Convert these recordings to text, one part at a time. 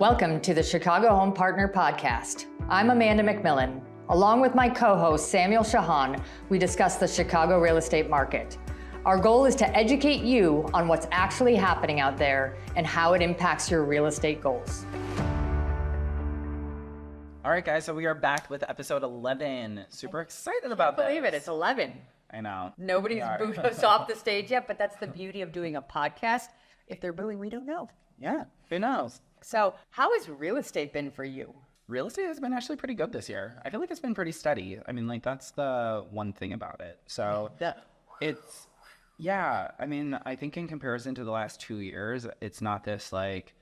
Welcome to the Chicago Home Partner Podcast. I'm Amanda McMillan. Along with my co-host Samuel Shahan, we discuss the Chicago real estate market. Our goal is to educate you on what's actually happening out there and how it impacts your real estate goals. All right, guys, so we are back with episode 11. Super excited about that. I can't believe it, it's 11. I know. Nobody's booed us off the stage yet, but that's the beauty of doing a podcast. If they're booing, we don't know. Yeah, who knows? So how has real estate been for you? Real estate has been actually pretty good this year. I feel like it's been pretty steady. I mean, like, that's the one thing about it. So it's, yeah, I mean, I think in comparison to the last 2 years, it's not this, like,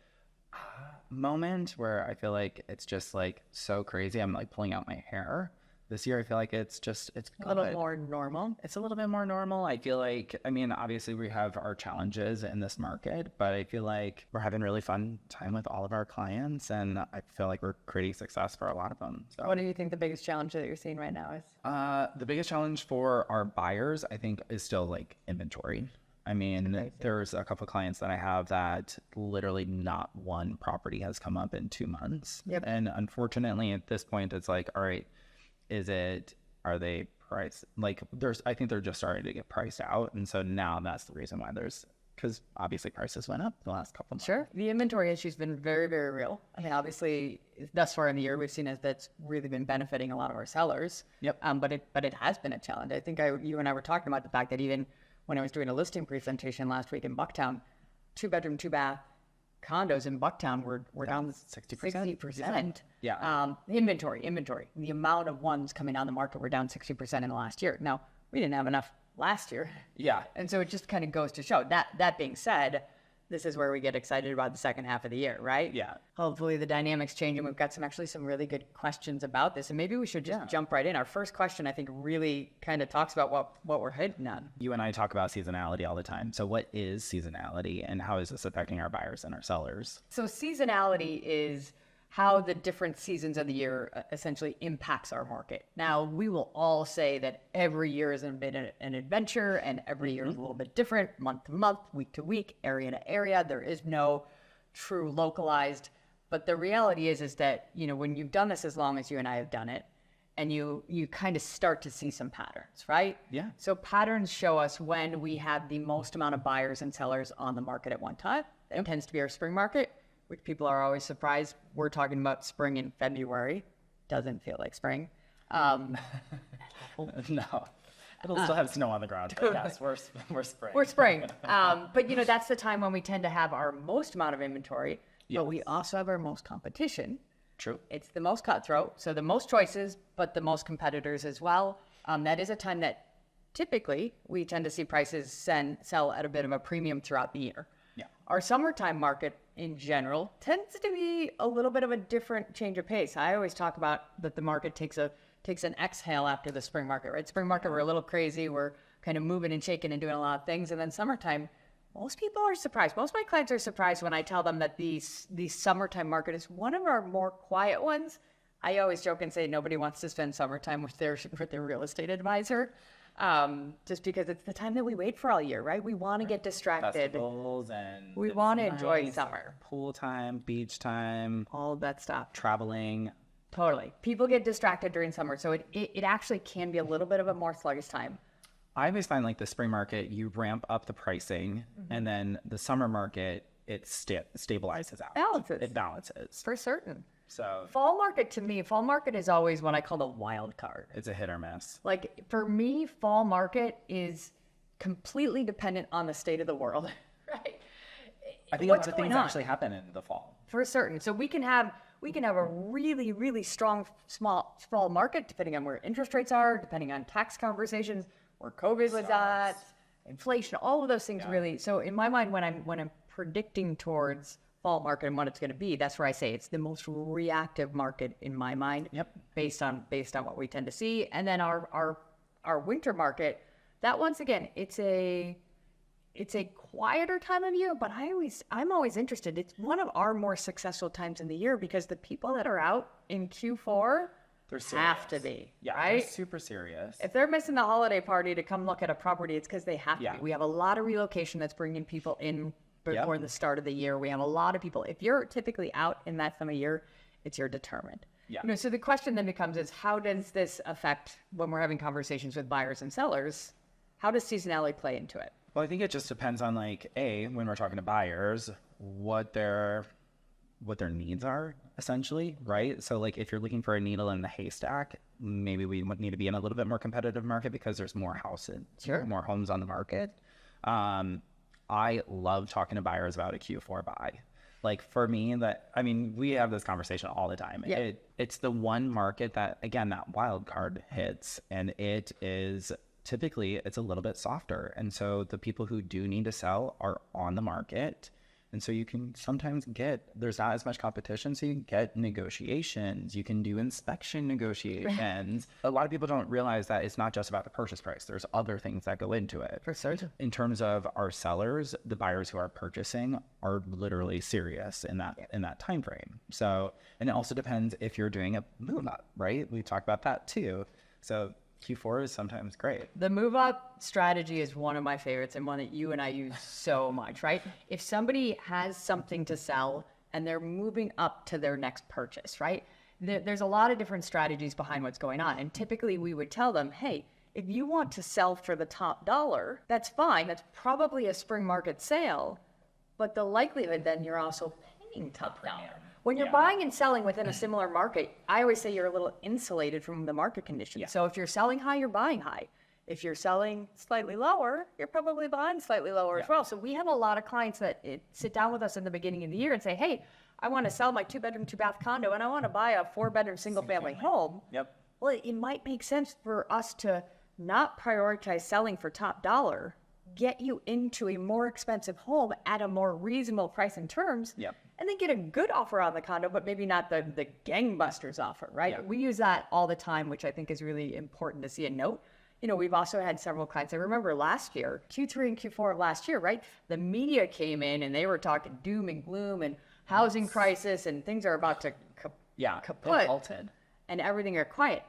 moment where I feel like it's just, like, so crazy. I'm, like, pulling out my hair. This year, I feel like it's a little more normal. It's a little bit more normal. I feel like, I mean, obviously we have our challenges in this market, but I feel like we're having really fun time with all of our clients, and I feel like we're creating success for a lot of them. So, what do you think the biggest challenge that you're seeing right now is? The biggest challenge for our buyers, I think, is still like inventory. I mean, there's a couple of clients that I have that literally not one property has come up in 2 months. Yep. And unfortunately, at this point, it's like, all right, are they priced? Like, I think they're just starting to get priced out. And so now that's the reason why because obviously prices went up the last couple months. Sure. The inventory issue's been very, very real. I mean, obviously, thus far in the year, we've seen that's really been benefiting a lot of our sellers. Yep. But it has been a challenge. I think you and I were talking about the fact that even when I was doing a listing presentation last week in Bucktown, 2-bedroom, 2-bath condos in Bucktown were down 60%. Yeah. Inventory. The amount of ones coming on the market were down 60% in the last year. Now, we didn't have enough last year. Yeah. And so it just kind of goes to show. That being said, this is where we get excited about the second half of the year, right? Yeah. Hopefully the dynamics change, and we've got some really good questions about this. And maybe we should just jump right in. Our first question, I think, really kind of talks about what we're hitting on. You and I talk about seasonality all the time. So what is seasonality, and how is this affecting our buyers and our sellers? So seasonality is how the different seasons of the year essentially impacts our market. Now, we will all say that every year is a bit an adventure, and every year is a little bit different, month to month, week to week, area to area. There is no true localized. But the reality is that, when you've done this as long as you and I have done it, and you kind of start to see some patterns, right? Yeah. So patterns show us when we have the most amount of buyers and sellers on the market at one time. It tends to be our spring market, which people are always surprised. We're talking about spring in February. Doesn't feel like spring. No. It'll still have snow on the ground, but yes, we're spring. We're spring. But, that's the time when we tend to have our most amount of inventory, but we also have our most competition. True. It's the most cutthroat, so the most choices, but the most competitors as well. That is a time that typically we tend to see prices sell at a bit of a premium throughout the year. Yeah. Our summertime market in general tends to be a little bit of a different change of pace. I always talk about that the market takes an exhale after the spring market, right? Spring market, we're a little crazy. We're kind of moving and shaking and doing a lot of things. And then summertime, most people are surprised. Most of my clients are surprised when I tell them that the summertime market is one of our more quiet ones. I always joke and say nobody wants to spend summertime with their real estate advisor. Just because it's the time that we wait for all year, right? We want to get distracted. Festivals and we want to enjoy summer. Pool time, beach time. All of that stuff. Traveling. Totally. People get distracted during summer, so it actually can be a little bit of a more sluggish time. I always find like the spring market, you ramp up the pricing, and then the summer market, it stabilizes out. It balances. For certain. So fall market is always what I call the wild card. It's a hit or miss. Like for me, fall market is completely dependent on the state of the world, right? I think a lot of things actually happen in the fall. For certain. So we can have a really, really strong fall market depending on where interest rates are, depending on tax conversations, where COVID was at, inflation, all of those things really. So in my mind, when I'm predicting towards fall market and what it's going to be, that's where I say it's the most reactive market in my mind. Yep. Based on what we tend to see. And then our winter market, that once again, it's a quieter time of year, but I'm always interested. It's one of our more successful times in the year because the people that are out in Q4 have to be. Yeah, right? they're super serious. If they're missing the holiday party to come look at a property, it's because they have to be. We have a lot of relocation that's bringing people in before the start of the year. We have a lot of people. If you're typically out in that time of year, you're determined. Yeah. So the question then becomes is how does this affect when we're having conversations with buyers and sellers? How does seasonality play into it? Well, I think it just depends on when we're talking to buyers, what their needs are essentially, right? So if you're looking for a needle in the haystack, maybe we would need to be in a little bit more competitive market because there's more houses, more homes on the market. I love talking to buyers about a Q4 buy. For me, we have this conversation all the time. Yeah. It's the one market that, again, that wild card hits, and it is typically it's a little bit softer. And so the people who do need to sell are on the market. And so you can sometimes there's not as much competition, so you can get negotiations, you can do inspection negotiations. A lot of people don't realize that it's not just about the purchase price. There's other things that go into it. For certain. In terms of our sellers, the buyers who are purchasing are literally serious in that time frame. So, and it also depends if you're doing a move up, right? We talked about that too. So Q4 is sometimes great. The move up strategy is one of my favorites and one that you and I use so much, right? If somebody has something to sell and they're moving up to their next purchase, right? There's a lot of different strategies behind what's going on. And typically we would tell them, hey, if you want to sell for the top dollar, that's fine. That's probably a spring market sale. But the likelihood then you're also paying top dollar. When you're buying and selling within a similar market, I always say you're a little insulated from the market conditions. Yeah. So if you're selling high, you're buying high. If you're selling slightly lower, you're probably buying slightly lower as well. So we have a lot of clients that sit down with us in the beginning of the year and say, hey, I want to sell my 2-bedroom, 2-bath condo and I want to buy a 4-bedroom, single-family home. Yep. Well, it might make sense for us to not prioritize selling for top dollar, get you into a more expensive home at a more reasonable price and terms. Yep. And then get a good offer on the condo, but maybe not the gangbusters offer, right? Yeah. We use that all the time, which I think is really important to see and note. We've also had several clients. I remember last year, Q3 and Q4 of last year, right? The media came in and they were talking doom and gloom and housing crisis and things are about to kaput. And everything are quiet.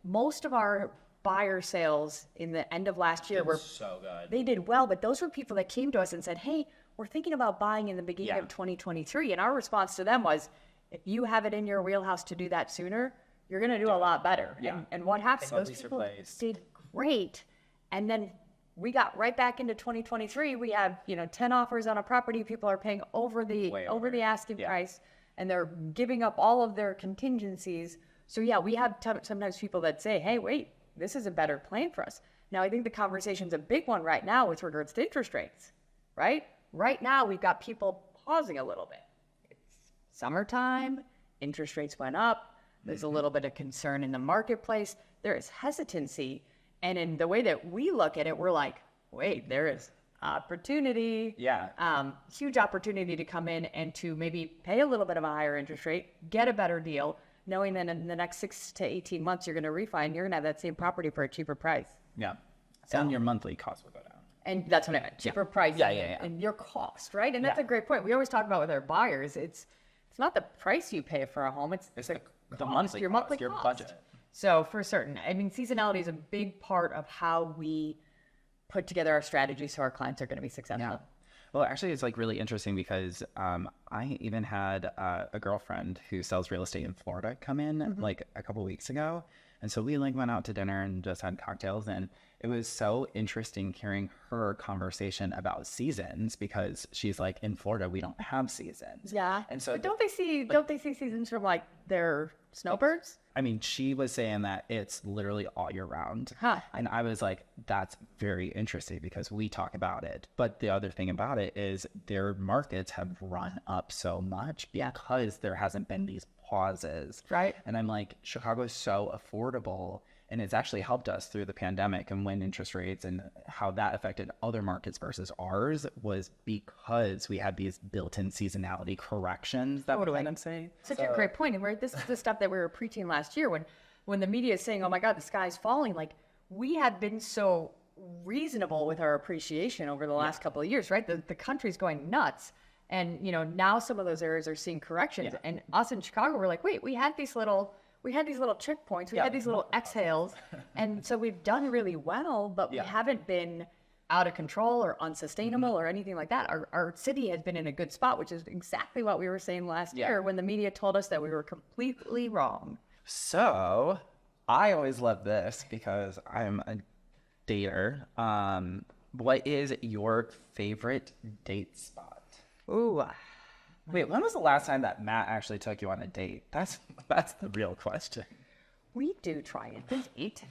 Most of our buyer sales in the end of last year were so good. They did well, but those were people that came to us and said, hey, we're thinking about buying in the beginning of 2023. And our response to them was, if you have it in your wheelhouse to do that sooner, you're going to do a lot better. Yeah. And what happened? Those people did great. And then we got right back into 2023. We have, 10 offers on a property. People are paying over the asking price, and they're giving up all of their contingencies. So we have sometimes people that say, hey, wait, this is a better plan for us. Now, I think the conversation's a big one right now with regards to interest rates, right? Right now, we've got people pausing a little bit. It's summertime, interest rates went up, there's a little bit of concern in the marketplace, there is hesitancy, and in the way that we look at it, we're like, wait, there is opportunity, huge opportunity to come in and to maybe pay a little bit of a higher interest rate, get a better deal, knowing that in the next 6 to 18 months, you're going to refi and you're going to have that same property for a cheaper price. Yeah. And your monthly cost will go down. And that's what I meant, cheaper price and your cost, right? And that's a great point. We always talk about with our buyers, it's not the price you pay for a home, it's the monthly your cost, monthly your cost. budget. So for certain, seasonality is a big part of how we put together our strategies so our clients are going to be successful. Yeah. Well, actually, it's really interesting because I even had a girlfriend who sells real estate in Florida come in a couple weeks ago. And so we went out to dinner and just had cocktails, and it was so interesting hearing her conversation about seasons because she's like, in Florida, we don't have seasons. Yeah. And so but don't they see seasons from their snowbirds? She was saying that it's literally all year round. Huh. And I was like, that's very interesting because we talk about it. But the other thing about it is their markets have run up so much because there hasn't been these pauses. Right. And I'm like, Chicago is so affordable. And it's actually helped us through the pandemic and when interest rates and how that affected other markets versus ours was because we had these built-in seasonality corrections that we're saying. Such a great point. And this is the stuff that we were preaching last year when the media is saying, oh my God, the sky's falling. We have been so reasonable with our appreciation over the last couple of years, right? The country's going nuts. And, now some of those areas are seeing corrections. Yeah. And us in Chicago, we're like, wait, we had these little checkpoints. We had these little exhales. And so we've done really well, but we haven't been out of control or unsustainable or anything like that. Our city has been in a good spot, which is exactly what we were saying last year when the media told us that we were completely wrong. So I always love this because I'm a dater. What is your favorite date spot? Ooh. Wait, when was the last time that Matt actually took you on a date? That's the real question. We do try and date.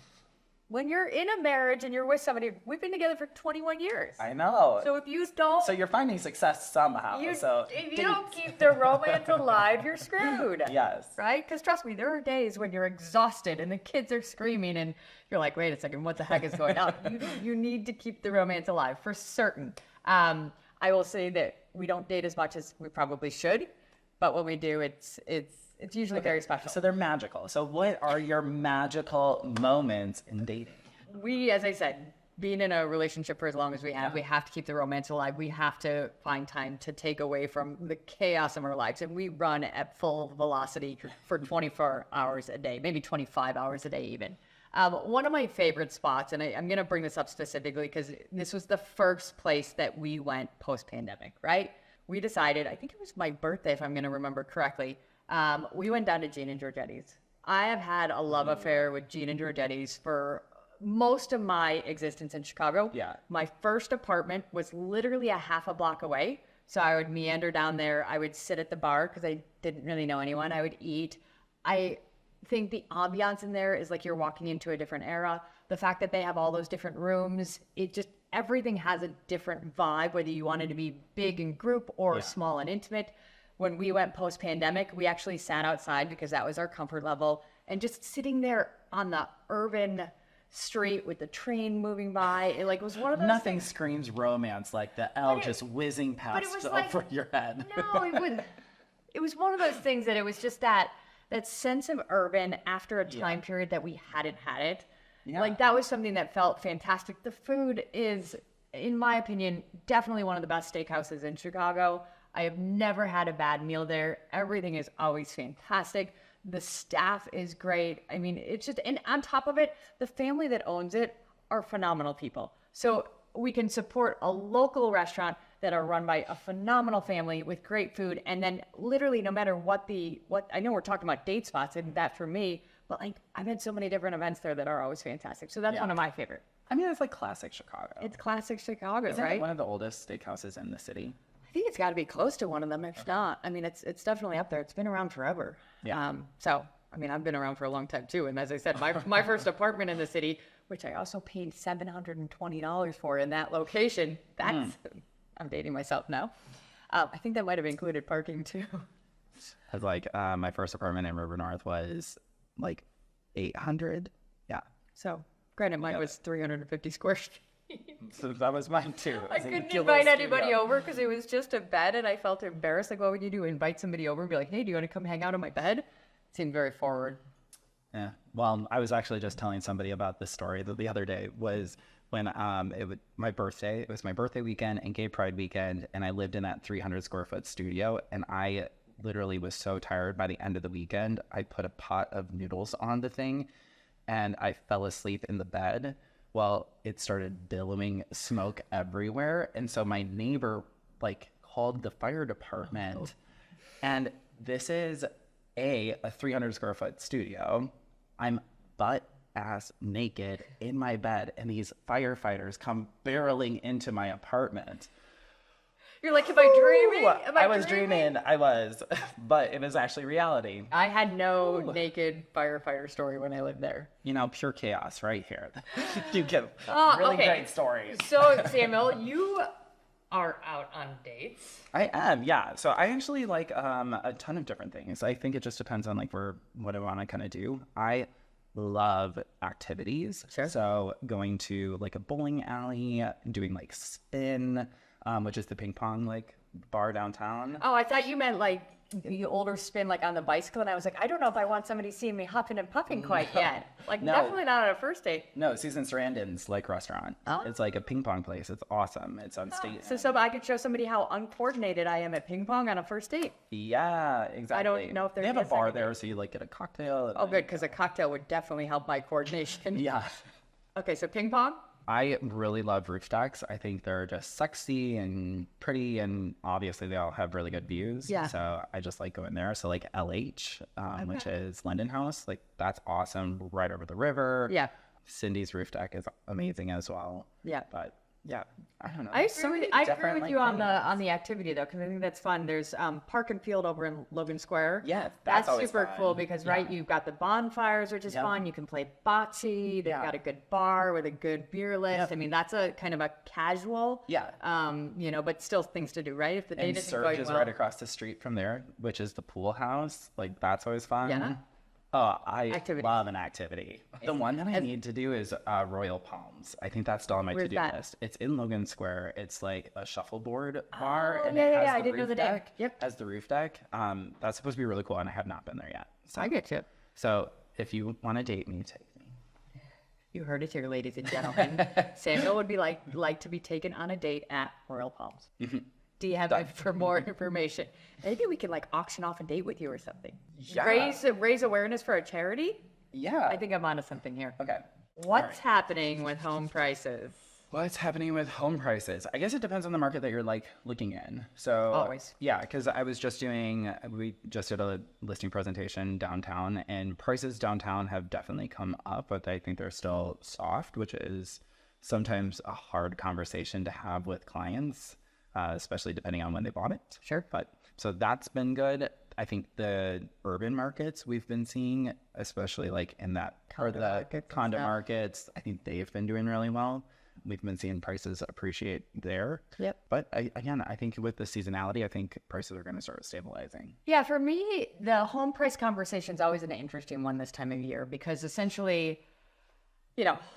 When you're in a marriage and you're with somebody, we've been together for 21 years. I know. So if you don't... So you're finding success somehow. If you don't keep the romance alive, you're screwed. Yes. Right? Because trust me, there are days when you're exhausted and the kids are screaming and you're like, wait a second, what the heck is going on? You need to keep the romance alive for certain. I will say that we don't date as much as we probably should, but when we do, it's usually very special. So they're magical. So what are your magical moments in dating? We, as I said, being in a relationship for as long as we have to keep the romance alive. We have to find time to take away from the chaos of our lives. And we run at full velocity for 24 hours a day, maybe 25 hours a day even. One of my favorite spots, and I'm going to bring this up specifically because this was the first place that we went post-pandemic, right? We decided, I think it was my birthday, if I'm going to remember correctly, we went down to Gene and Georgetti's. I have had a love affair with Gene and Georgetti's for most of my existence in Chicago. Yeah. My first apartment was literally a half a block away. So I would meander down there. I would sit at the bar because I didn't really know anyone. I would eat. I think the ambiance in there is like you're walking into a different era. The fact that they have all those different rooms, everything has a different vibe, whether you wanted to be big in group or small and intimate. When we went post-pandemic, we actually sat outside because that was our comfort level. And just sitting there on the urban street with the train moving by, it was one of those Nothing things. screams romance like the L just whizzing past over your head. No, it was one of those things that it was just that sense of urban after a time period that we hadn't had it. Yeah. That was something that felt fantastic. The food is, in my opinion, definitely one of the best steakhouses in Chicago. I have never had a bad meal there. Everything is always fantastic. The staff is great. I mean, and on top of it, the family that owns it are phenomenal people. So we can support a local restaurant that are run by a phenomenal family with great food. And then literally no matter what I know we're talking about date spots and that for me, but I've had so many different events there that are always fantastic. So that's one of my favorite. I mean, it's like classic Chicago. It's classic Chicago, Isn't right? it one of the oldest steakhouses in the city? I think it's got to be close to one of them. If not, I mean, it's definitely up there. It's been around forever. Yeah. So, I mean, I've been around for a long time too. And as I said, my first apartment in the city, which I also paid $720 for in that location. I'm dating myself now. I think that might have included parking too. Because my first apartment in River North was $800. Yeah. So, granted, mine was 350 square feet. So that was mine too. I couldn't invite anybody over because it was just a bed and I felt embarrassed. What would you do? Invite somebody over and be like, hey, do you want to come hang out on my bed? It seemed very forward. Yeah. Well, I was actually just telling somebody about this story the other day was when it was my birthday weekend and gay pride weekend. And I lived in that 300 square foot studio and I literally was so tired by the end of the weekend. I put a pot of noodles on the thing and I fell asleep in the bed. Well, it started billowing smoke everywhere. And so my neighbor called the fire department. And this is a 300 square foot studio. I'm butt ass naked in my bed and these firefighters come barreling into my apartment. You're like, am I dreaming? I was dreaming. I was, but it was actually reality. I had no naked firefighter story when I lived there. Pure chaos right here. You give really great stories. So, Samuel, you are out on dates. I am, yeah. So I actually like a ton of different things. I think it just depends on what I want to kind of do. I love activities. Sure. So going to a bowling alley, doing spin, which is the ping pong bar downtown. Oh, I thought you meant the older spin on the bicycle, and I was like, I don't know if I want somebody seeing me huffing and puffing quite yet. No. Definitely not on a first date. No, Susan Sarandon's restaurant. Oh. It's a ping pong place. It's awesome. It's on state. So I could show somebody how uncoordinated I am at ping pong on a first date. Yeah, exactly. I don't know if they have a bar there, so you get a cocktail. Oh, good, because a cocktail would definitely help my coordination. Yeah. Okay, so ping pong? I really love roof decks. I think they're just sexy and pretty, and obviously they all have really good views. Yeah. So I just like going there. So like LH, which is London House, like that's awesome, right over the river. Yeah. Cindy's roof deck is amazing as well. Yeah. But yeah, I don't know. I agree with you on the activity though, because I think that's fun. There's Park and Field over in Logan Square. Yeah, that's always super fun. cool because right, you've got the bonfires, which is fun. You can play bocce. They've got a good bar with a good beer list. I mean, that's a kind of a casual. Yeah. But still things to do, right? If the date isn't Surge going is well. right across the street from there, which is the pool house. Like that's always fun. Yeah. Oh, I love an activity. The one that I need to do is Royal Palms. I think that's still on my to-do list. It's in Logan Square. It's like a shuffleboard bar. Oh, and yeah. I didn't know the name. Yep. Has the roof deck. That's supposed to be really cool, and I have not been there yet. So, I get you. So if you want to date me, take me. You heard it here, ladies and gentlemen. Samuel would be like to be taken on a date at Royal Palms. Do you have for more information? Maybe we could like auction off a date with you or something. Yeah. Raise awareness for a charity. Yeah. I think I'm onto something here. Okay. What's happening with home prices? What's happening with home prices? I guess it depends on the market that you're like looking in. So always. Yeah, because we just did a listing presentation downtown, and prices downtown have definitely come up, but I think they're still soft, which is sometimes a hard conversation to have with clients. Especially depending on when they bought it. Sure. But so that's been good. I think the urban markets we've been seeing, especially like in that condo markets, I think they've been doing really well. We've been seeing prices appreciate there. Yep. But I think with the seasonality, I think prices are going to start stabilizing. Yeah, for me, the home price conversation is always an interesting one this time of year because essentially,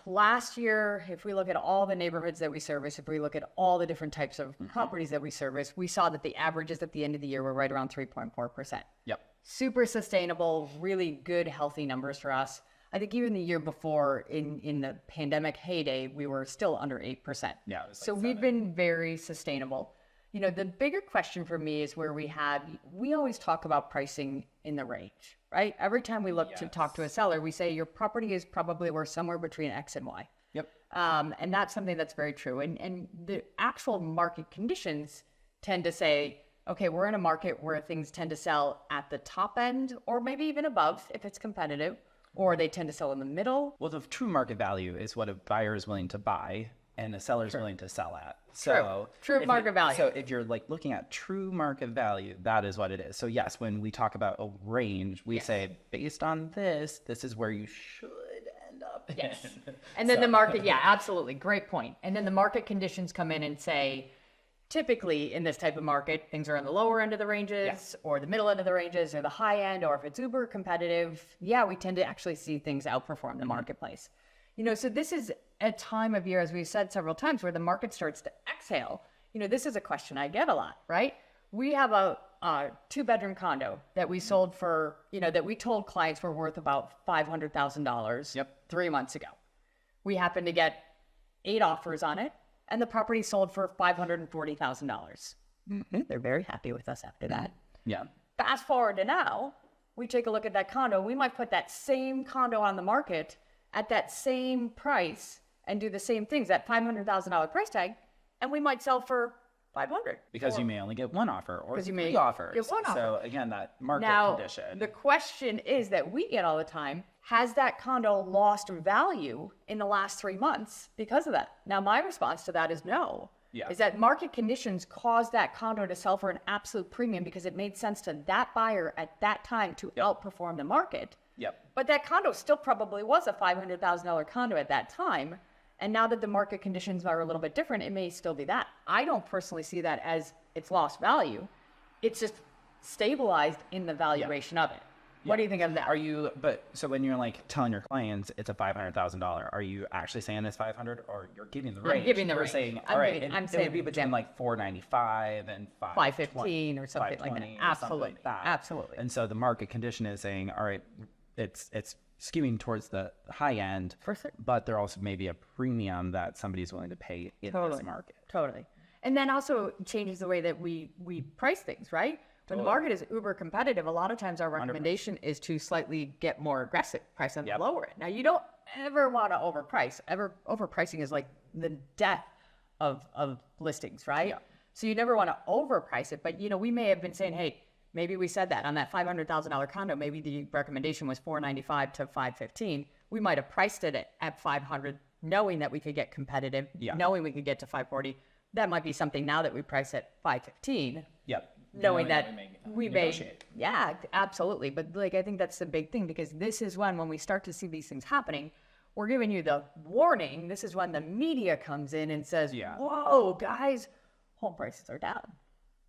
last year, if we look at all the neighborhoods that we service, if we look at all the different types of properties that we service, we saw that the averages at the end of the year were right around 3.4%. Yep. Super sustainable, really good, healthy numbers for us. I think even the year before in the pandemic heyday, we were still under 8%. Yeah. So we've been very sustainable. The bigger question for me is where we always talk about pricing in the range, right? Every time we look to talk to a seller, we say your property is probably worth somewhere between X and Y. Yep. And that's something that's very true. And the actual market conditions tend to say, okay, we're in a market where things tend to sell at the top end or maybe even above if it's competitive, or they tend to sell in the middle. Well, the true market value is what a buyer is willing to buy and a seller is willing to sell at. So true market value. So if you're like looking at true market value, that is what it is. So yes, when we talk about a range, we say based on this is where you should end up. Yes. And then the market, absolutely. Great point. And then the market conditions come in and say, typically in this type of market, things are on the lower end of the ranges or the middle end of the ranges or the high end, or if it's uber competitive, we tend to actually see things outperform the marketplace. So this is a time of year, as we've said several times, where the market starts to exhale. This is a question I get a lot, right? We have a 2-bedroom condo that we sold for, that we told clients were worth about $500,000 3 months ago. We happened to get 8 offers on it, and the property sold for $540,000. They're very happy with us after that. Yeah. Fast forward to now, we take a look at that condo. We might put that same condo on the market at that same price and do the same things, that $500,000 price tag, and we might sell for $500,000. Because you may only get one offer or 3 you may offers. get one offer. So again, that market condition. The question is that we get all the time, has that condo lost value in the last 3 months because of that? Now, my response to that is no. Yeah. Is that market conditions caused that condo to sell for an absolute premium because it made sense to that buyer at that time to outperform the market. Yep. But that condo still probably was a $500,000 condo at that time. And now that the market conditions are a little bit different, it may still be that. I don't personally see that as it's lost value. It's just stabilized in the valuation of it. What do you think of that? So when you're like telling your clients it's a $500,000, are you actually saying it's 500 or you're giving the range? I'm giving the You're range. saying, I'm all right, giving- I'm it saying would be between like 495 and 515 or something like that. 520 or Absolutely. something like that. Absolutely. And so the market condition is saying, all right, it's skewing towards the high end, For certain. but there also may be a premium that somebody's willing to pay in this market. Totally. And then also changes the way that we price things, right? When the market is uber competitive, a lot of times our recommendation is to slightly get more aggressive, price on the lower end. Now, you don't ever want to overprice. Overpricing is like the death of listings, right? Yeah. So you never want to overprice it, but we may have been saying, hey, maybe we said that on that $500,000 condo, maybe the recommendation was $495 to $515. We might have priced it at $500, knowing that we could get competitive, knowing we could get to $540. That might be something now that we price at $515. Yep. Knowing that we may, negotiate. yeah, absolutely. But like, I think that's the big thing, because this is when we start to see these things happening, we're giving you the warning. This is when the media comes in and says, whoa, guys, home prices are down.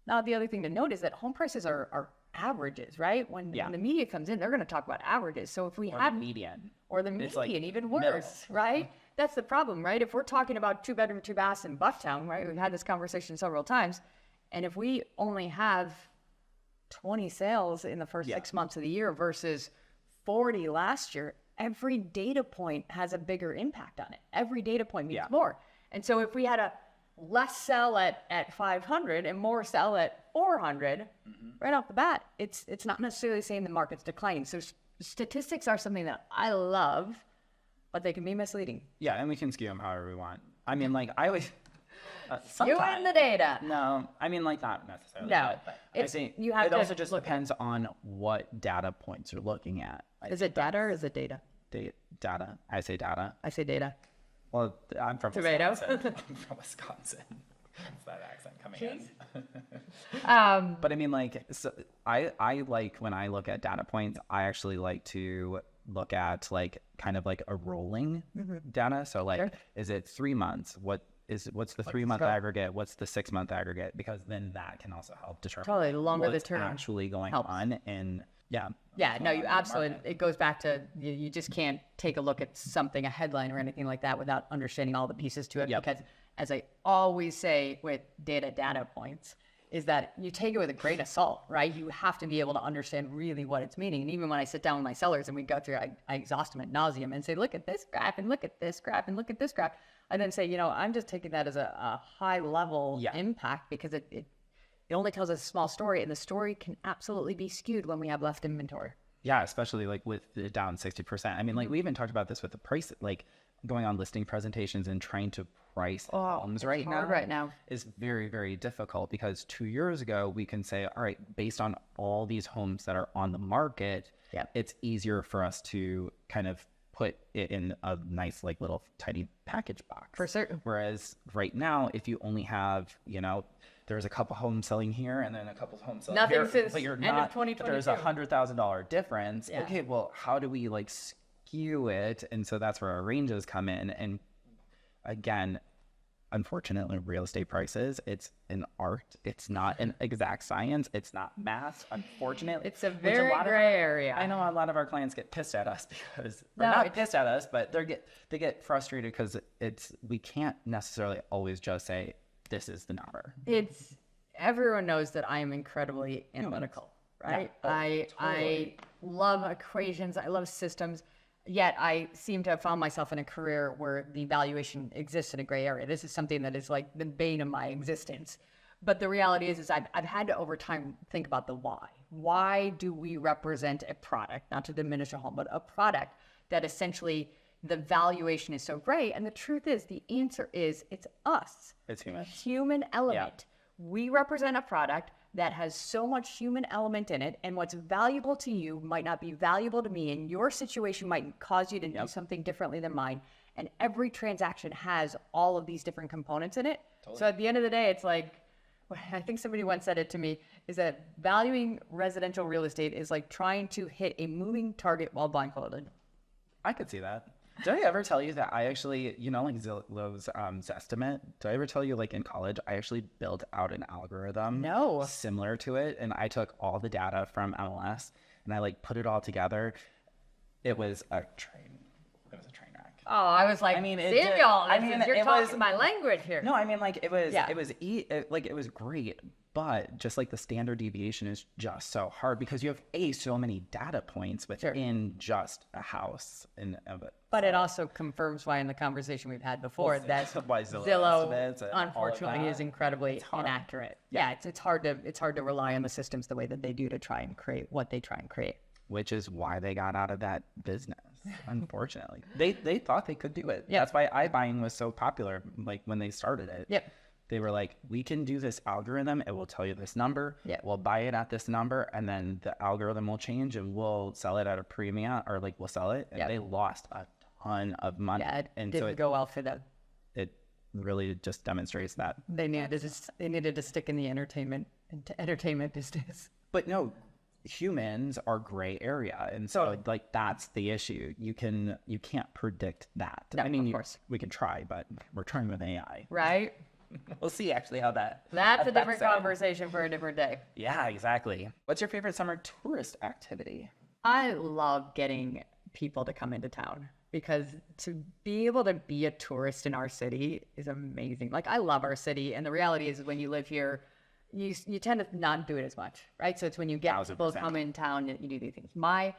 Now, the other thing to note is that home prices are averages, right? When the media comes in, they're going to talk about averages. So if we Or had the median. or the median, even worse, right? That's the problem, right? If we're talking about 2-bedroom, 2 baths in Bucktown, right? We've had this conversation several times. And if we only have 20 sales in the first 6 months of the year versus 40 last year, every data point has a bigger impact on it. Every data point means more. And so if we had a less sell at 500 and more sell at 400, right off the bat, it's not necessarily saying the market's declining. So statistics are something that I love, but they can be misleading. Yeah, and we can skew them however we want. I mean, like, I always... You and the data. No, I mean, like, not necessarily. No, but I think you have it to also just depends on what data points you're looking at. Is it data or is it data? Data. I say data. I say data. Well, I'm from Tomato. Wisconsin. I'm from Wisconsin. It's that accent coming in. But I mean, like, so I like, when I look at data points, I actually like to look at, like, kind of like a rolling data. So, like, is it 3 months? What's the 3 month aggregate? What's the 6 month aggregate? Because then that can also help determine Probably the longer the what's term actually going helps. on. And no, you absolutely, it goes back to, you just can't take a look at something, a headline or anything like that, without understanding all the pieces to it. Because as I always say with data points, is that you take it with a grain of salt, right? You have to be able to understand really what it's meaning. And even when I sit down with my sellers and we go through, I exhaust them ad nauseum and say, look at this graph and look at this graph and look at this graph. And then say, I'm just taking that as a high level impact, because it only tells us a small story, and the story can absolutely be skewed when we have left inventory. yeah, especially like with the down 60%. I mean, like, we even talked about this with the price, like going on listing presentations and trying to price homes right now is very, very difficult, because 2 years ago we can say, all right, based on all these homes that are on the market, it's easier for us to kind of put it in a nice, like, little tiny package box. For certain. Whereas right now, if you only have, there's a couple homes selling here and then a couple homes selling Nothing here, since but you're end not, of 2022. there's $100,000 difference. Yeah. Okay, well, how do we, like, skew it? And so that's where our ranges come in. And again, unfortunately, real estate prices, it's an art. It's not an exact science. It's not math, unfortunately. It's a very gray area. I know a lot of our clients get pissed at us because they're not pissed at us, but they get frustrated because we can't necessarily always just say this is the number. Everyone knows that I am incredibly analytical, right? Yeah. I love equations. I love systems. Yet I seem to have found myself in a career where the valuation exists in a gray area. This is something that is like the bane of my existence. But the reality is I've had to, over time, think about the why. Why do we represent a product, not to diminish a home, but a product that essentially the valuation is so gray? And the truth is, the answer is, it's us. It's human. Human element. Yeah. We represent a product that has so much human element in it, and what's valuable to you might not be valuable to me, and your situation might cause you to do something differently than mine. And every transaction has all of these different components in it. Totally. So at the end of the day, it's like, I think somebody once said it to me, is that valuing residential real estate is like trying to hit a moving target while blindfolded. I could see that. Did I ever tell you that I actually, like Zillow's Zestimate? Did I ever tell you, like, in college, I actually built out an algorithm similar to it, and I took all the data from MLS and I, like, put it all together. It was a train wreck. Oh, I was like, Samuel, you're talking my language here. No, I mean, like, it was great. But just like the standard deviation is just so hard because you have so many data points within just a house But it also confirms why in the conversation we've had before that why Zillow unfortunately is incredibly inaccurate. Yeah, it's hard to rely on the systems the way that they do to try and create what they try and create. Which is why they got out of that business. unfortunately. They thought they could do it. Yeah. That's why iBuying was so popular, like when they started it. Yep. They were like, we can do this algorithm. It will tell you this number. Yeah. We'll buy it at this number, and then the algorithm will change, and we'll sell it at a premium, or like we'll sell it. And Yep. they lost a ton of money. Yeah, it and didn't so go well for them. it really just demonstrates that. They needed to stick in the entertainment business. But no, humans are gray area, and so Totally. like that's the issue. You can't predict that. No, I mean, of course. we can try, but we're trying with AI. Right? We'll see actually how that. That's a affects different it. conversation for a different day. Yeah, exactly. What's your favorite summer tourist activity? I love getting people to come into town because to be able to be a tourist in our city is amazing. Like, I love our city, and the reality is when you live here, you tend to not do it as much, right? So it's when you get people to 1000%. come in town that you do these things. My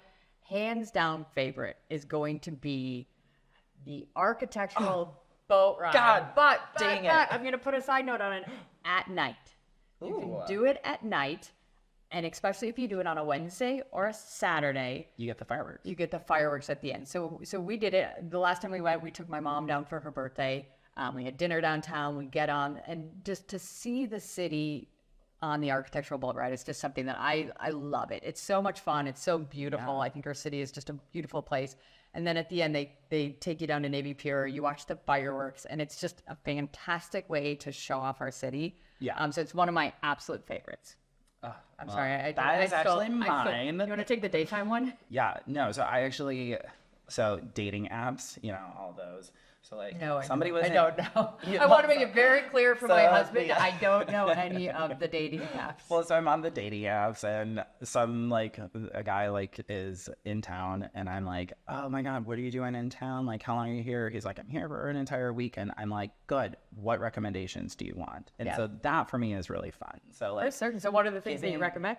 hands down favorite is going to be the architectural boat ride. God, but dang it. I'm going to put a side note on it. At night. You Ooh. can do it at night, and especially if you do it on a Wednesday or a Saturday, You get the fireworks. you get the fireworks at the end. So we did it. The last time we went, we took my mom down for her birthday. We had dinner downtown. We get on, and just to see the city on the architectural boat ride is just something that I love it. It's so much fun. It's so beautiful. Yeah. I think our city is just a beautiful place. And then at the end, they take you down to Navy Pier. You watch the fireworks, and it's just a fantastic way to show off our city. Yeah. So it's one of my absolute favorites. I'm sorry. that is actually mine. You want to take the daytime one? Yeah, no. So dating apps, all those. So like, No, somebody was. I don't know. Yeah, I want to make it very clear for my so, husband. yeah. I don't know any of the dating apps. Well, so I'm on the dating apps, and a guy is in town, and I'm like, oh my god, what are you doing in town? Like, how long are you here? He's like, I'm here for an entire weekend. I'm like, good. What recommendations do you want? And Yeah. so that for me is really fun. So like, There's certain. So what are the things that you Giving- recommend?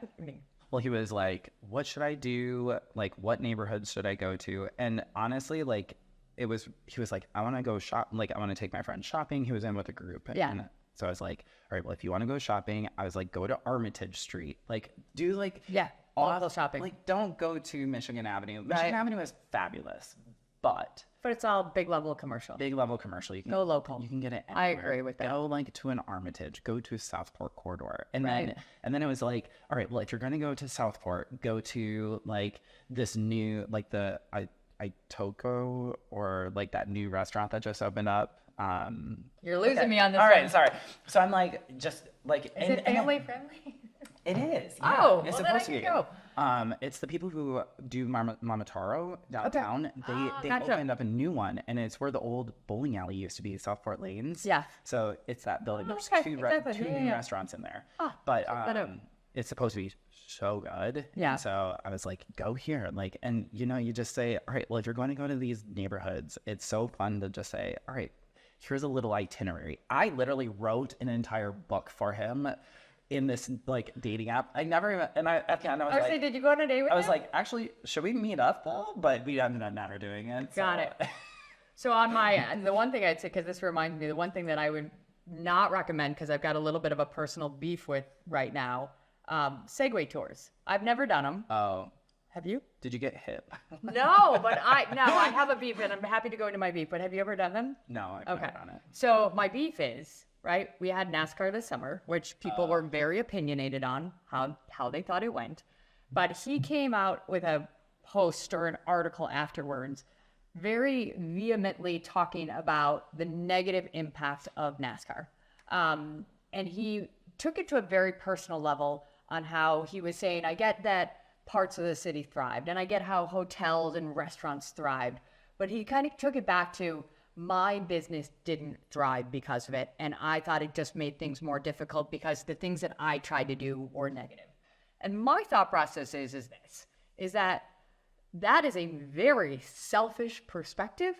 well, he was like, what should I do? Like, what neighborhoods should I go to? And honestly, like, he was like, I want to go shop. Like, I want to take my friend shopping. He was in with a group. Yeah. And so I was like, all right, well, if you want to go shopping, I was like, go to Armitage Street. Like, do like, Yeah, local shopping. Like, don't go to Michigan Avenue. Right. Michigan Avenue is fabulous, but But it's all big level commercial. big level commercial. You can Go local. You can get it. I Anywhere. agree with that. Go like to an Armitage. Go to Southport corridor, and Right. then it was like, all right, well, if you're going to go to Southport, go to like this new like the Itoko or like that new restaurant that just opened up. You're losing me on this. All right, one. sorry. So I'm like, just like, Is it family friendly? it is. Oh, yeah. well, It's then supposed I to be. can go. It's the people who do Mamataro downtown. They gotcha. opened up a new one, and it's where the old bowling alley used to be, Southport Lanes. Yeah. So it's that building. There's okay, two exactly. two Yeah, new yeah. restaurants in there. Ah, but check that out. it's supposed to be so good. Yeah. So I was like, go here. Like, and you just say, all right, well, if you're going to go to these neighborhoods, it's so fun to just say, all right, here's a little itinerary. I literally wrote an entire book for him in this like dating app. I never even, and at the end I was like, did you go on a date with I was him? like, actually, should we meet up though? But we ended up never doing it. So. Got it. So on the one thing I'd say, because this reminds me, the one thing that I would not recommend, because I've got a little bit of a personal beef with right now, Segway tours. I've never done them. Oh, Have you? did you get hit? No, but I have a beef, and I'm happy to go into my beef. But have you ever done them? No, I've Okay. never done it. So my beef is, right, we had NASCAR this summer, which people were very opinionated on how they thought it went. But he came out with a post or an article afterwards, very vehemently talking about the negative impact of NASCAR. And he took it to a very personal level on how he was saying, I get that parts of the city thrived, and I get how hotels and restaurants thrived, but he kind of took it back to, my business didn't thrive because of it, and I thought it just made things more difficult because the things that I tried to do were negative. And my thought process is that is a very selfish perspective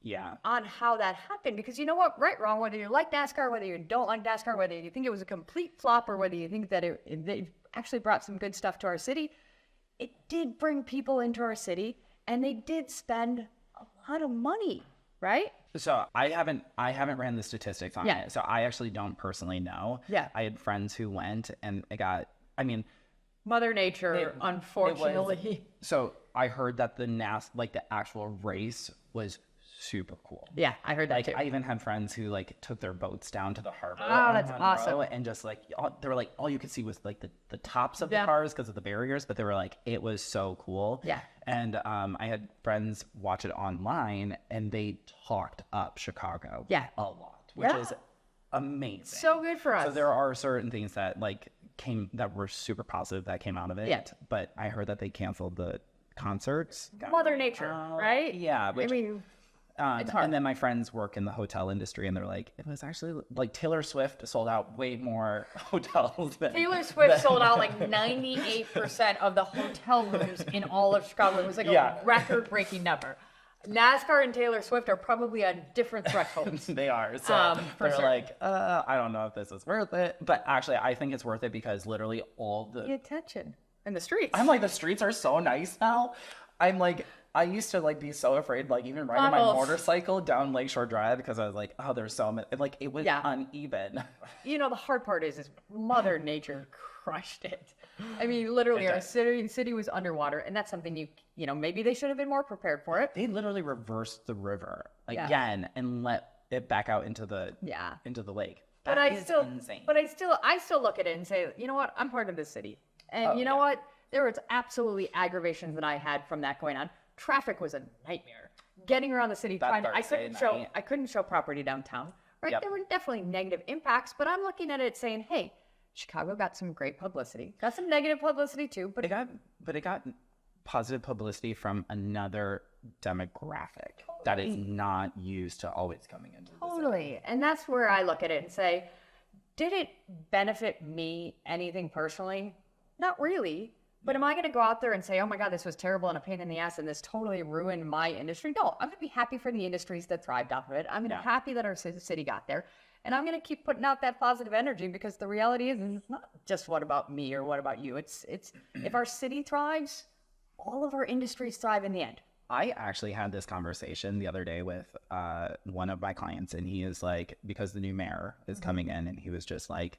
Yeah. on how that happened. Because you know what, right, wrong, whether you like NASCAR, whether you don't like NASCAR, whether you think it was a complete flop, or whether you think that it actually brought some good stuff to our city, it did bring people into our city, and they did spend a lot of money, right? So I haven't ran the statistics on Yeah. it. So I actually don't personally know. Yeah. I had friends who went, and it got, I mean, Mother Nature, It- unfortunately. so I heard that the actual race was super cool. Yeah, I heard that Like too. I even had friends who like took their boats down to the harbor. Oh, that's on awesome. Monroe, and just like they were like all you could see was like the tops of the Yeah. cars because of the barriers, but they were like it was so cool. Yeah. And I had friends watch it online, and they talked up Chicago. Yeah. A lot, which Yeah. is amazing. So good for us. So there are certain things that were super positive that came out of it. Yeah. But I heard that they canceled the concerts. Mother Nature, right? Yeah. I mean, it's hard. And then my friends work in the hotel industry, and they're like, it was actually like Taylor Swift sold out way more hotels than Taylor Swift sold out like 98% of the hotel rooms in all of Chicago. It was like a record-breaking number. NASCAR and Taylor Swift are probably on different thresholds. They are. So for they're sure. like, I don't know if this is worth it. But actually, I think it's worth it because literally all The attention in the streets. I'm like, the streets are so nice now. I'm like, I used to like be so afraid, like even riding my Potholes. motorcycle down Lakeshore Drive because I was like, oh, there's so many. Like it was Yeah. uneven. You know, the hard part is Mother Nature crushed it. I mean, literally, our city was underwater, and that's something you know, maybe they should have been more prepared for it. They literally reversed the river Yeah. again and let it back out into the lake. But That I is still, insane. but I still look at it and say, you know what? I'm part of this city, and you know what? There was absolutely aggravations that I had from that going on. Traffic was a nightmare. Getting around the city, I Thursday couldn't show property downtown. Right? Yep. There were definitely negative impacts, but I'm looking at it saying, hey, Chicago got some great publicity, got some negative publicity too, but it got positive publicity from another demographic that is not used to always coming into the city. Totally. And that's where I look at it and say, did it benefit me anything personally? Not really. But am I going to go out there and say, oh my God, this was terrible and a pain in the ass and this totally ruined my industry? No, I'm going to be happy for the industries that thrived off of it. I'm going to be happy that our city got there. And I'm going to keep putting out that positive energy because the reality is it's not just what about me or what about you. It's if our city thrives, all of our industries thrive in the end. I actually had this conversation the other day with one of my clients, and he is like, because the new mayor is coming in, and he was just like,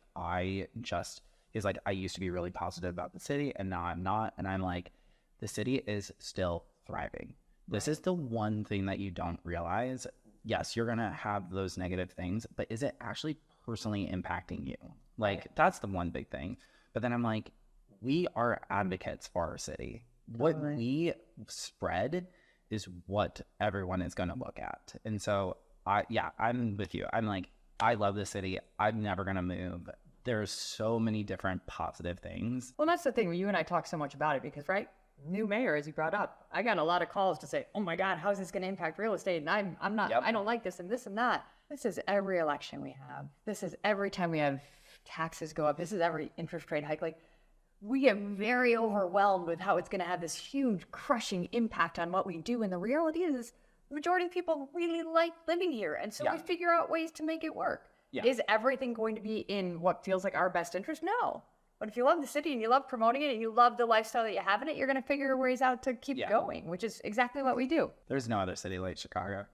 he's like, I used to be really positive about the city, and now I'm not. And I'm like, the city is still thriving. This is the one thing that you don't realize. Yes, you're going to have those negative things, but is it actually personally impacting you? Like, that's the one big thing. But then I'm like, we are advocates for our city. What we spread is what everyone is going to look at. And so, I'm with you. I'm like, I love the city. I'm never going to move. There's so many different positive things. Well, that's the thing. You and I talk so much about it because, right? New mayor, as you brought up, I got a lot of calls to say, oh my God, how is this going to impact real estate? And I'm not, I don't like this and this and that. This is every election we have. This is every time we have taxes go up. This is every interest rate hike. Like, we get very overwhelmed with how it's going to have this huge crushing impact on what we do. And the reality is the majority of people really like living here. And so we figure out ways to make it work. Yeah. Is everything going to be in what feels like our best interest? No. But if you love the city and you love promoting it and you love the lifestyle that you have in it, you're going to figure ways out to keep going, which is exactly what we do. There's no other city like Chicago.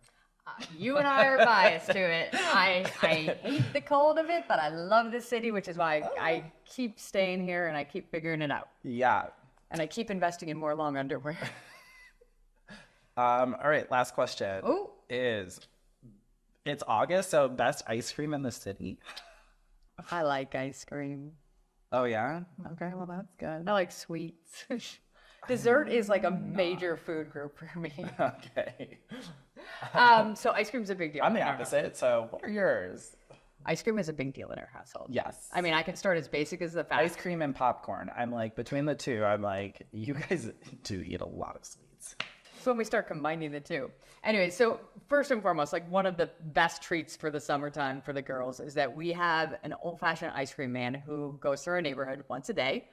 You and I are biased to it. I hate the cold of it, but I love the city, which is why I keep staying here and I keep figuring it out. Yeah. And I keep investing in more long underwear. All right, last question is, it's August, so best ice cream in the city. I like ice cream. Oh, yeah? Okay, well, that's good. I like sweets. Dessert is like a major food group for me. Okay. So ice cream's a big deal. I'm the opposite, so what are yours? Ice cream is a big deal in our household. Yes. I mean, I can start as basic as the fact. Ice cream and popcorn. I'm like, between the two, I'm like, you guys do eat a lot of sweets. So when we start combining the two. Anyway, so first and foremost, like one of the best treats for the summertime for the girls is that we have an old-fashioned ice cream man who goes through our neighborhood once a day.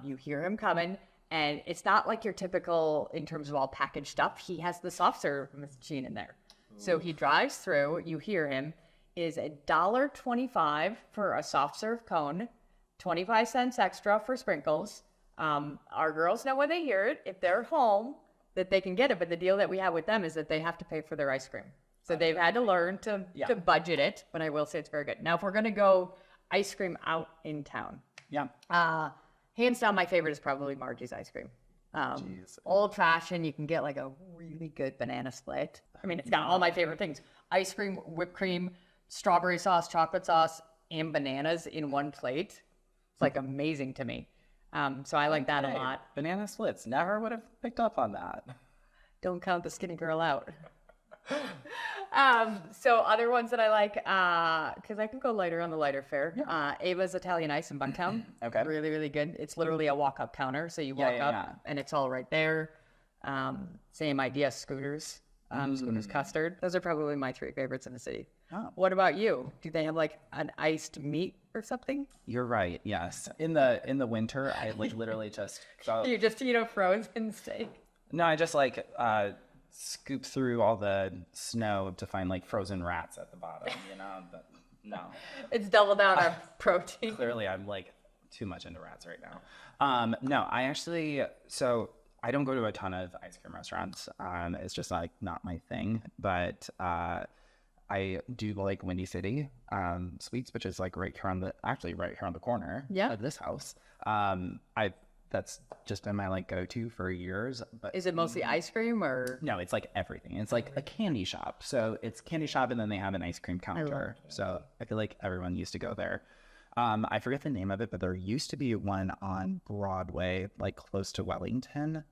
You hear him coming, and it's not like your typical in terms of all packaged stuff. He has the soft serve machine in there. So he drives through, you hear him, is $1.25 for a soft serve cone, 25 cents extra for sprinkles. Our girls know when they hear it, if they're home, that they can get it, but the deal that we have with them is that they have to pay for their ice cream. So they've had to learn to budget it, but I will say it's very good. Now, if we're going to go ice cream out in town, hands down, my favorite is probably Margie's ice cream. Old fashioned, you can get like a really good banana split. I mean, it's got all my favorite things: ice cream, whipped cream, strawberry sauce, chocolate sauce, and bananas in one plate. It's like amazing to me. So I like that a lot. Banana splits. Never would have picked up on that. Don't count the skinny girl out. So other ones that I like, because I can go lighter on the lighter fare. Ava's Italian Ice in Bucktown. Okay. Really, really good. It's literally a walk-up counter. So you walk up and it's all right there. Same idea, Scooters. Scooters Custard. Those are probably my 3 favorites in the city. Oh. What about you? Do they have like an iced meat or something? You're right. Yes. In the winter, I like literally just go. You just eat a frozen steak. No, I just like scoop through all the snow to find like frozen rats at the bottom. You know, but no. It's double down on protein. Clearly, I'm like too much into rats right now. No, I actually I don't go to a ton of ice cream restaurants. It's just like not my thing. But I do like Windy City Sweets, which is like right here on the corner of this house. That's just been my like go-to for years. But is it mostly ice cream or? No, it's like everything. It's like a candy shop. So it's candy shop and then they have an ice cream counter. So I feel like everyone used to go there. I forget the name of it, but there used to be one on Broadway, like close to Wellington.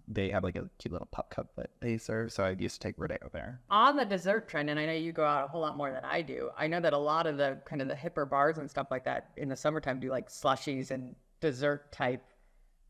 They have like a cute little pup cup that they serve. So I used to take Rodeo there. On the dessert trend, and I know you go out a whole lot more than I do. I know that a lot of the kind of the hipper bars and stuff like that in the summertime do like slushies and dessert type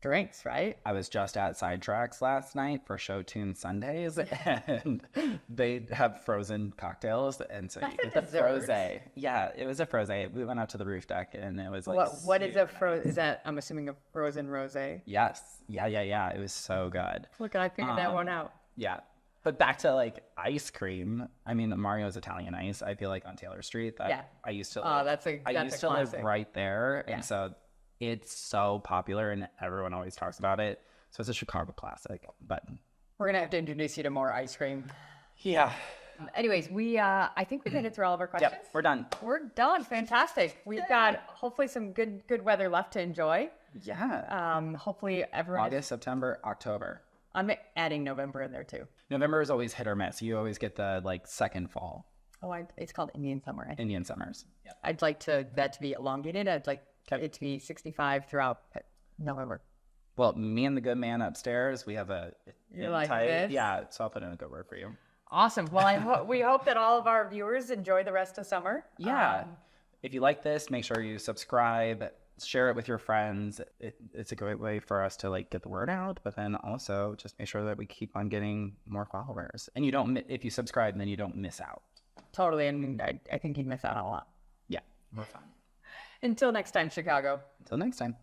drinks, right? I was just at Sidetracks last night for Show Tune Sundays, and they have frozen cocktails, and so it's a frosé. Yeah, it was a frosé. We went out to the roof deck, and it was like what is a frozen? Is that, I'm assuming, a frozen rosé? Yes. Yeah. It was so good. Look, I figured that one out. Yeah. But back to like ice cream. I mean, Mario's Italian Ice. I feel like on Taylor Street. I used to. I used to live right there, and so it's so popular, and everyone always talks about it. So it's a Chicago classic. But we're gonna have to introduce you to more ice cream. Yeah. Anyways, I think we made it through all of our questions. Yep, we're done. We're done. Fantastic. We've got hopefully some good weather left to enjoy. Yeah. Hopefully everyone. August, September, October. I'm adding November in there too. November is always hit or miss. You always get the like second fall. Oh, it's called Indian Summer. Indian Summers. Yep. I'd like that to be elongated. I'd like it to be 65 throughout November. Well, me and the good man upstairs, we have a like this? Yeah, so I'll put in a good word for you. Awesome. Well, we hope that all of our viewers enjoy the rest of summer. Yeah. If you like this, make sure you subscribe, share it with your friends. It's a great way for us to like get the word out, but then also just make sure that we keep on getting more followers. And if you subscribe, then you don't miss out. Totally. And I think you'd miss out on a lot. Yeah, we're fine. Until next time, Chicago. Until next time.